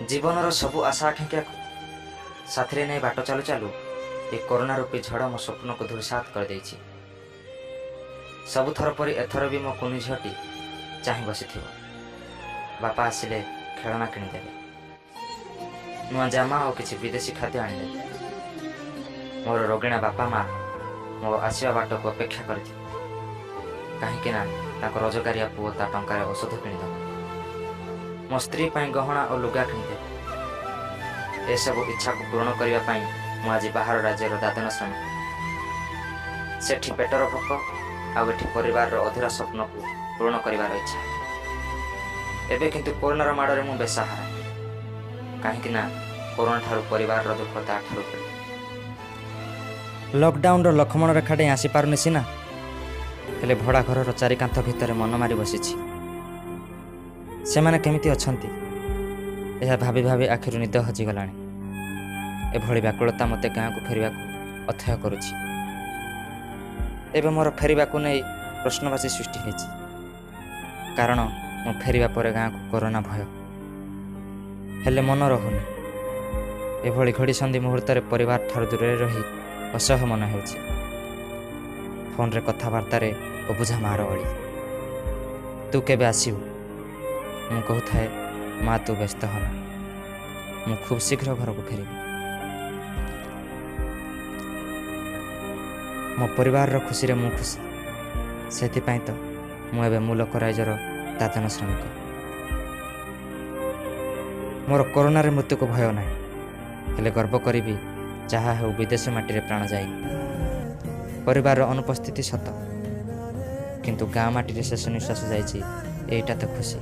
जीवनर सबु आशा आकांक्षा साथी नहीं बाट चालू चालू ये कोरोना रूपी झड़ मो स्वप्न को धूलिसात कर देछि। सबुथर परी एथर भी मो कुनी झीटी चाह बसी बापा आसिले खेलना किणिदेले, नुआ जामा और किसी विदेशी खाद्य आनिले। मोर रोगिणा बापा माँ मो आसवा बाट को अपेक्षा कर कहीं रोजगारिया पुओ ता टंकार औषध किणिदेव, मो स्त्री गहना और लुगा किणिदेव। एसबू इच्छा को पूर्ण करने मु आज बाहर राज्यर दादन श्रमिक, सेठी पेटर भोक आठी परिवार अधूरा स्वप्न को पूर्ण कर इच्छा। एबे किंतु कोरोनार माड़े मु बेसहारा, कहीं कोरोना ठारू परिवार दुख ता ठारू लॉकडाउन लक्ष्मण रेखाटे आसी पारुनी सीना, हेले भड़ा घर चारि कांथ भितर मन मारी बसी सेमाने केमिति अछंती यह भाभी भाभी आखिर निद हजिगला। एभली व्याकुलता मते गाँ को फेरवा अथय करुछि। एबे मोर फेरवा को नहीं प्रश्नवाची सृष्टि होइछि, कारण मो फेरवा पर गाँ को कोरोना भय हेले मन रहुनी। एभली घड़ी संधि मुहूर्त परिवार ठार दूर रही असह मन होछि। फोन रे कथबार्ता अबुझा मार अड़ी, तू केबे आसिबु? मु कहूए माँ तू व्यस्त होना, मु खूब शीघ्र घर को फेरिबी। मो परिवार खुशी रे मु खुशी, सेथिपाई तो मु एबे मूलक राइजर दादन श्रमिक। मोर कोरोना रे मृत्यु को भय ना, हेले गर्व करी जहाँ हो विदेश माटी रे प्राण जाए। परिवार अनुपस्थिति सत, किंतु गाँ माटी रे शेष निश्वास जाइछि, एटा तो खुशी।